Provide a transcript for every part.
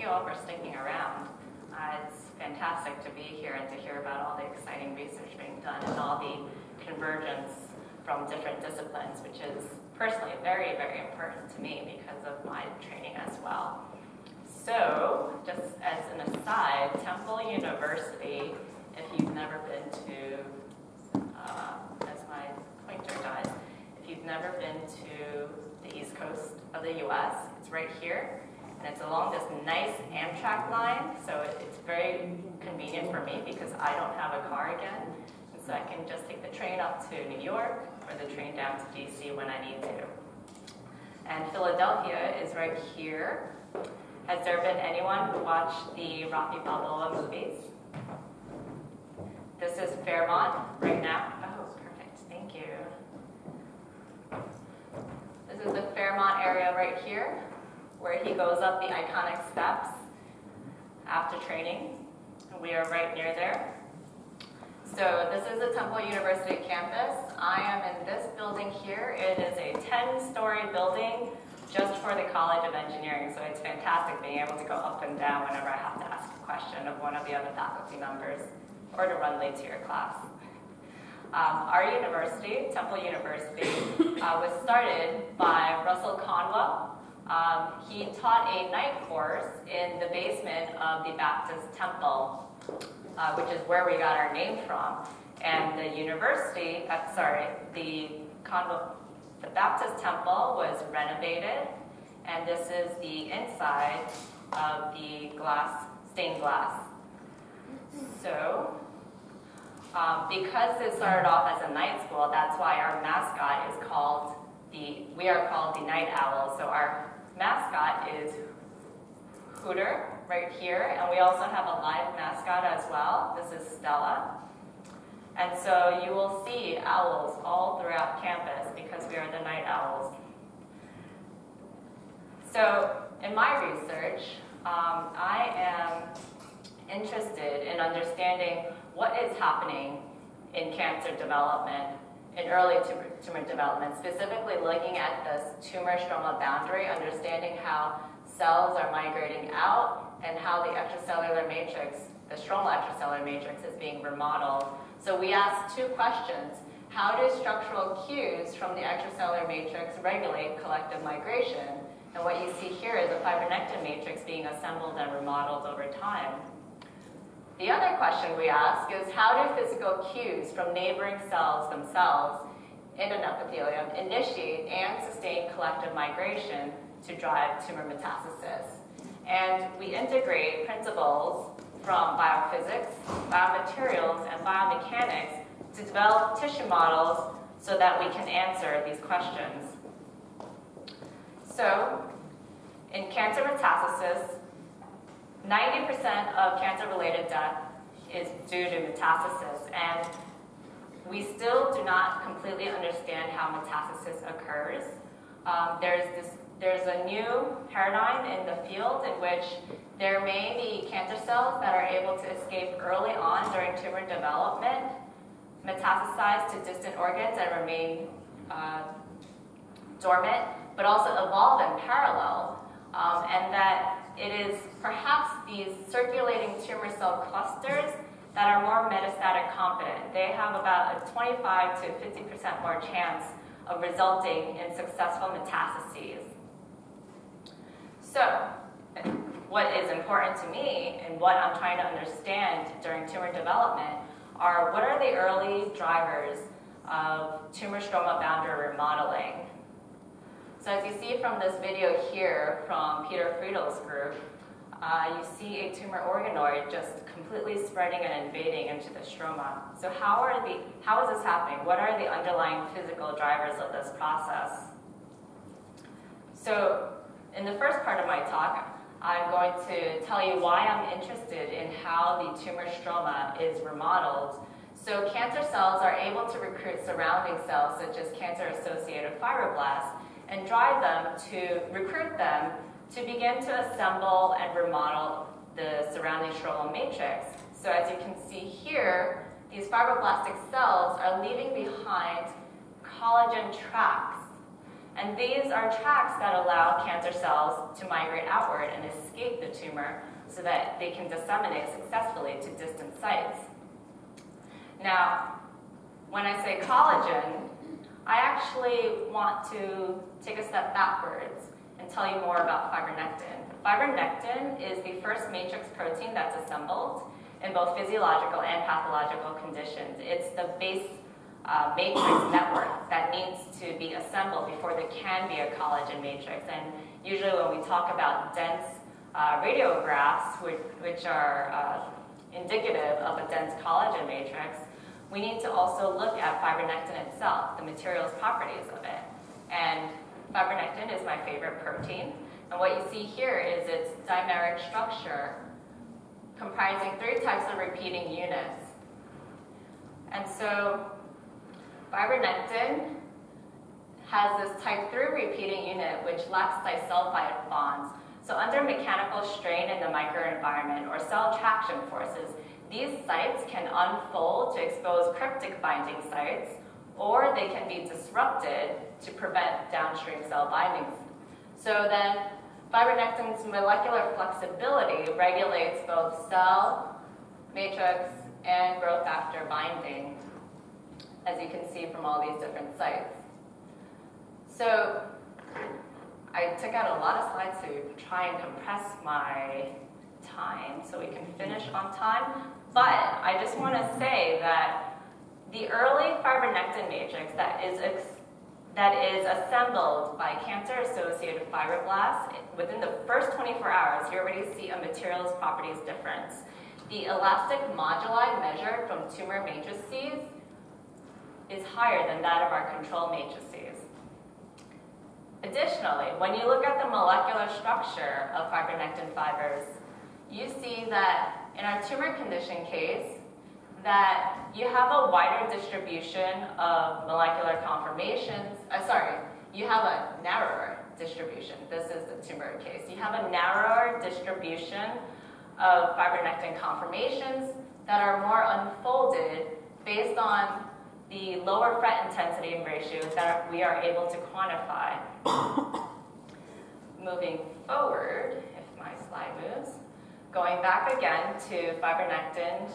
you all for sticking around. It's fantastic to be here and to hear about all the exciting research being done and all the convergence from different disciplines, which is personally very, very important to me because of my training as well. So, just as an aside, Temple University, if you've never been to, as my pointer does, if you've never been to the East Coast of the US, it's right here. And it's along this nice Amtrak line, so it's very convenient for me because I don't have a car again. And so I can just take the train up to New York or the train down to DC when I need to. And Philadelphia is right here. Has there been anyone who watched the Rocky Balboa movies? This is Fairmont right now. Oh, perfect, thank you. This is the Fairmont area right here, where he goes up the iconic steps after training. And we are right near there. So this is the Temple University campus. I am in this building here. It is a 10-story building just for the College of Engineering. So it's fantastic being able to go up and down whenever I have to ask a question of one of the other faculty members or to run late to your class. Our university, Temple University, was started by Russell Conwell. He taught a night course in the basement of the Baptist Temple, which is where we got our name from. And the university, the Baptist Temple was renovated, and this is the inside of the stained glass. So, because it started off as a night school, that's why our mascot is called we are called the Night Owls. So our mascot is Hooter right here, and we also have a live mascot as well. This is Stella. And so you will see owls all throughout campus because we are the Night Owls. So in my research, I am interested in understanding what is happening in cancer development, in early tumor development, specifically looking at this tumor-stroma boundary, understanding how cells are migrating out and how the extracellular matrix, the stromal extracellular matrix, is being remodeled. So we asked two questions. How do structural cues from the extracellular matrix regulate collective migration? And what you see here is a fibronectin matrix being assembled and remodeled over time. The other question we ask is, how do physical cues from neighboring cells themselves in an epithelium initiate and sustain collective migration to drive tumor metastasis? And we integrate principles from biophysics, biomaterials, and biomechanics to develop tissue models so that we can answer these questions. So, in cancer metastasis, 90% of cancer-related death is due to metastasis, and we still do not completely understand how metastasis occurs. There's a new paradigm in the field in which there may be cancer cells that are able to escape early on during tumor development, metastasize to distant organs and remain dormant, but also evolve in parallel, and that it is perhaps these circulating tumor cell clusters that are more metastatic competent. They have about a 25 to 50% more chance of resulting in successful metastases. So, what is important to me and what I'm trying to understand during tumor development are what are the early drivers of tumor stroma boundary remodeling. So as you see from this video here from Peter Friedel's group, you see a tumor organoid just completely spreading and invading into the stroma. So how is this happening? What are the underlying physical drivers of this process? So in the first part of my talk, I'm going to tell you why I'm interested in how the tumor stroma is remodeled. So cancer cells are able to recruit surrounding cells such as cancer-associated fibroblasts and recruit them to begin to assemble and remodel the surrounding stromal matrix. So as you can see here, these fibroblastic cells are leaving behind collagen tracts. And these are tracts that allow cancer cells to migrate outward and escape the tumor so that they can disseminate successfully to distant sites. Now, when I say collagen, I actually want to take a step backwards and tell you more about fibronectin. Fibronectin is the first matrix protein that's assembled in both physiological and pathological conditions. It's the base matrix network that needs to be assembled before there can be a collagen matrix. And usually when we talk about dense radiographs, which are indicative of a dense collagen matrix, we need to also look at fibronectin itself, the materials properties of it. And fibronectin is my favorite protein. And what you see here is its dimeric structure comprising 3 types of repeating units. And so fibronectin has this type 3 repeating unit which lacks disulfide bonds. So under mechanical strain in the microenvironment or cell traction forces, these sites can unfold to expose cryptic binding sites, or they can be disrupted to prevent downstream cell bindings. So then fibronectin's molecular flexibility regulates both cell, matrix, and growth factor binding, as you can see from all these different sites. So I took out a lot of slides to try and compress my time so we can finish on time. But I just want to say that the early fibronectin matrix that is assembled by cancer-associated fibroblasts, within the first 24 hours, you already see a materials properties difference. The elastic moduli measured from tumor matrices is higher than that of our control matrices. Additionally, when you look at the molecular structure of fibronectin fibers, you see that in our tumor condition case, that you have a wider distribution of molecular conformations. You have a narrower distribution. This is the tumor case. You have a narrower distribution of fibronectin conformations that are more unfolded based on the lower FRET intensity ratios that we are able to quantify. Moving forward, if my slide moves, going back again to fibronectin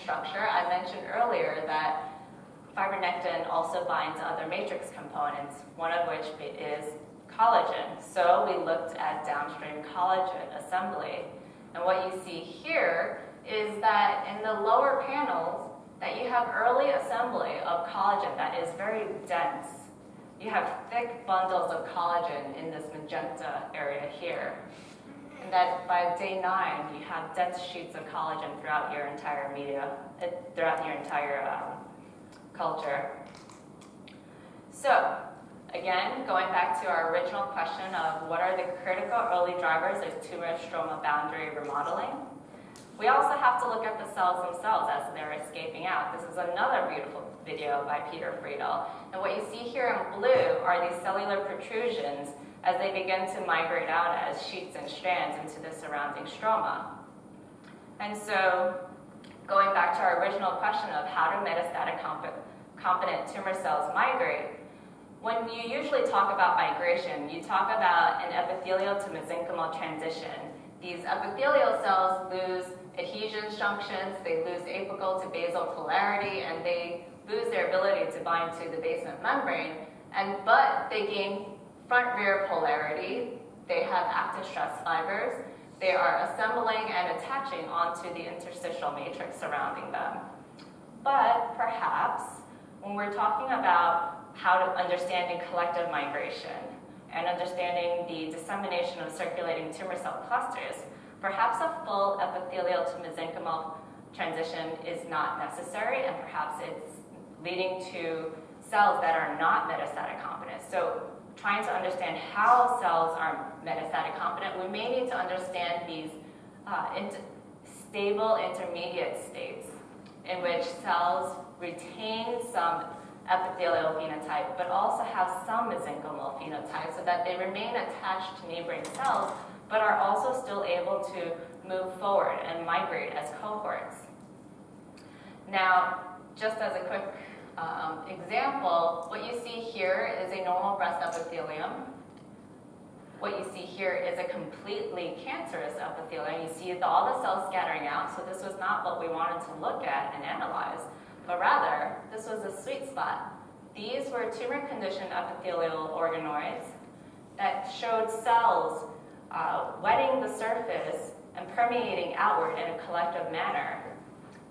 structure, I mentioned earlier that fibronectin also binds other matrix components, one of which is collagen. So we looked at downstream collagen assembly. And what you see here is that in the lower panels, that you have early assembly of collagen that is very dense. You have thick bundles of collagen in this magenta area here. And that by day 9, you have dense sheets of collagen throughout your entire culture. So, again, going back to our original question of what are the critical early drivers of tumor stroma boundary remodeling, we also have to look at the cells themselves as they're escaping out. This is another beautiful video by Peter Friedel. And what you see here in blue are these cellular protrusions as they begin to migrate out as sheets and strands into the surrounding stroma. And so, going back to our original question of how do metastatic competent tumor cells migrate, when you usually talk about migration, you talk about an epithelial to mesenchymal transition. These epithelial cells lose adhesion junctions, they lose apical to basal polarity, and they lose their ability to bind to the basement membrane, but they gain front-rear polarity, they have actin stress fibers, they are assembling and attaching onto the interstitial matrix surrounding them. But perhaps, when we're talking about how to understanding collective migration and understanding the dissemination of circulating tumor cell clusters, perhaps a full epithelial to mesenchymal transition is not necessary, and perhaps it's leading to cells that are not metastatic competent. So, trying to understand how cells are metastatic competent, we may need to understand these stable intermediate states in which cells retain some epithelial phenotype, but also have some mesenchymal phenotype so that they remain attached to neighboring cells, but are also still able to move forward and migrate as cohorts. Now, just as a quick example, what you see here is a normal breast epithelium. What you see here is a completely cancerous epithelium. You see all the cells scattering out, so this was not what we wanted to look at and analyze, but rather, this was a sweet spot. These were tumor-conditioned epithelial organoids that showed cells wetting the surface and permeating outward in a collective manner.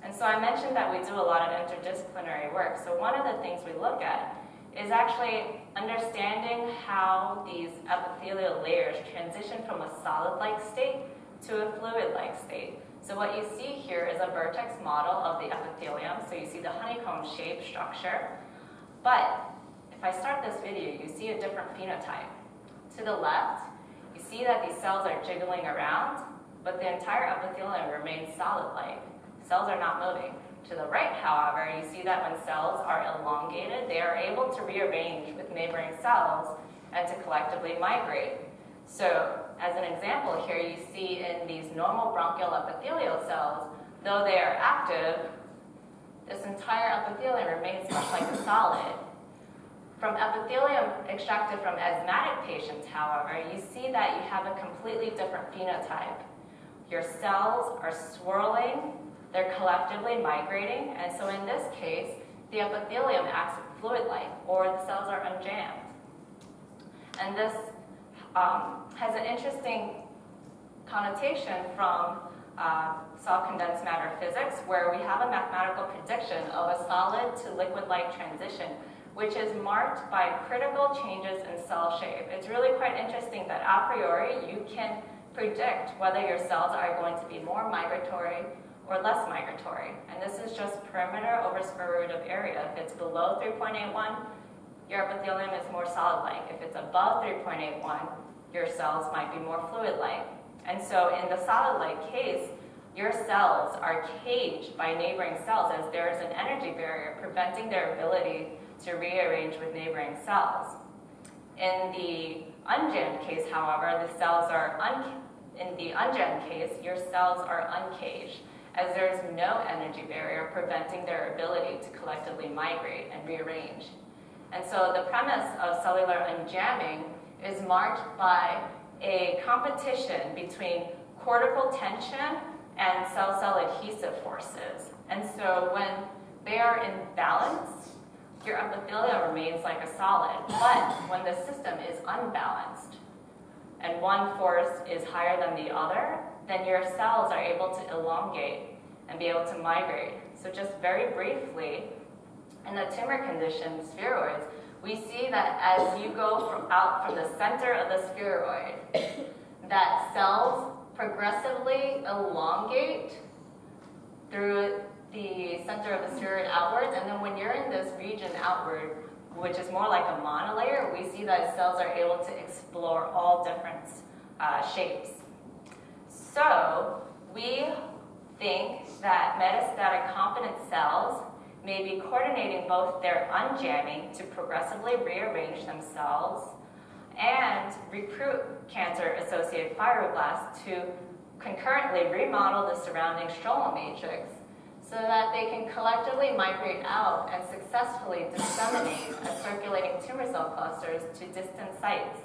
And so I mentioned that we do a lot of interdisciplinary work. So one of the things we look at is actually understanding how these epithelial layers transition from a solid-like state to a fluid-like state. So what you see here is a vertex model of the epithelium. So you see the honeycomb-shaped structure. But if I start this video, you see a different phenotype. To the left, you see that these cells are jiggling around, but the entire epithelium remains solid-like. Cells are not moving. To the right, however, you see that when cells are elongated, they are able to rearrange with neighboring cells and to collectively migrate. So, as an example here, you see in these normal bronchial epithelial cells, though they are active, this entire epithelium remains much like a solid. From epithelium extracted from asthmatic patients, however, you see that you have a completely different phenotype. Your cells are swirling, they're collectively migrating, and so in this case, the epithelium acts fluid-like, or the cells are unjammed. And this has an interesting connotation from solid condensed matter physics, where we have a mathematical prediction of a solid to liquid-like transition, which is marked by critical changes in cell shape. It's really quite interesting that a priori you can predict whether your cells are going to be more migratory or less migratory. And this is just perimeter over square root of area. If it's below 3.81, your epithelium is more solid-like. If it's above 3.81, your cells might be more fluid-like. And so in the solid-like case, your cells are caged by neighboring cells as there is an energy barrier preventing their ability to rearrange with neighboring cells. In the unjammed case, however, the cells are in the unjammed case, your cells are uncaged, as there is no energy barrier preventing their ability to collectively migrate and rearrange. And so the premise of cellular unjamming is marked by a competition between cortical tension and cell-cell adhesive forces. And so when they are in balance, your epithelium remains like a solid. But when the system is unbalanced and one force is higher than the other, then your cells are able to elongate and be able to migrate. So just very briefly, in the tumor condition, spheroids, we see that as you go out from the center of the spheroid, that cells progressively elongate through the center of the spheroid outwards, and then when you're in this region outward, which is more like a monolayer, we see that cells are able to explore all different shapes. So we think that metastatic competent cells may be coordinating both their unjamming to progressively rearrange themselves and recruit cancer-associated fibroblasts to concurrently remodel the surrounding stromal matrix so that they can collectively migrate out and successfully disseminate as circulating tumor cell clusters to distant sites.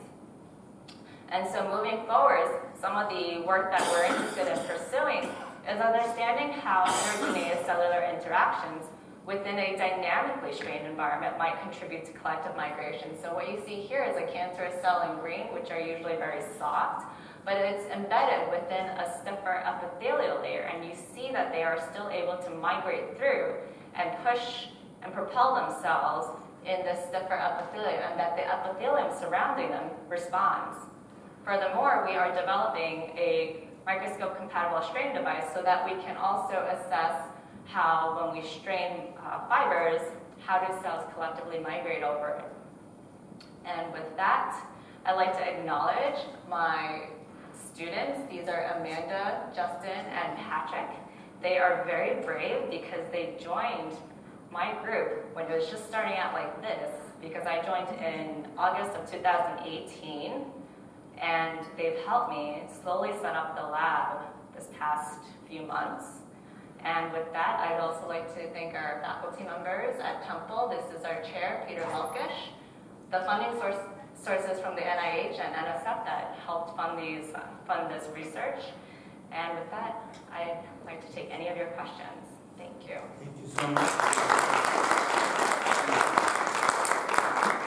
And so moving forward, some of the work that we're interested in pursuing is understanding how heterogeneous cellular interactions within a dynamically strained environment might contribute to collective migration. So what you see here is a cancerous cell in green, which are usually very soft, but it's embedded within a stiffer epithelial layer, and you see that they are still able to migrate through and push and propel themselves in this stiffer epithelium, and that the epithelium surrounding them responds. Furthermore, we are developing a microscope-compatible strain device so that we can also assess how, when we strain fibers, how do cells collectively migrate over it. And with that, I'd like to acknowledge my students. These are Amanda, Justin, and Patrick. They are very brave because they joined my group when it was just starting out like this, because I joined in August of 2018, and they've helped me slowly set up the lab this past few months. And with that, I'd also like to thank our faculty members at Temple. This is our chair, Peter Melkish. The funding sources from the NIH and NSF that helped fund this research. And with that, I'd like to take any of your questions. Thank you. Thank you so much.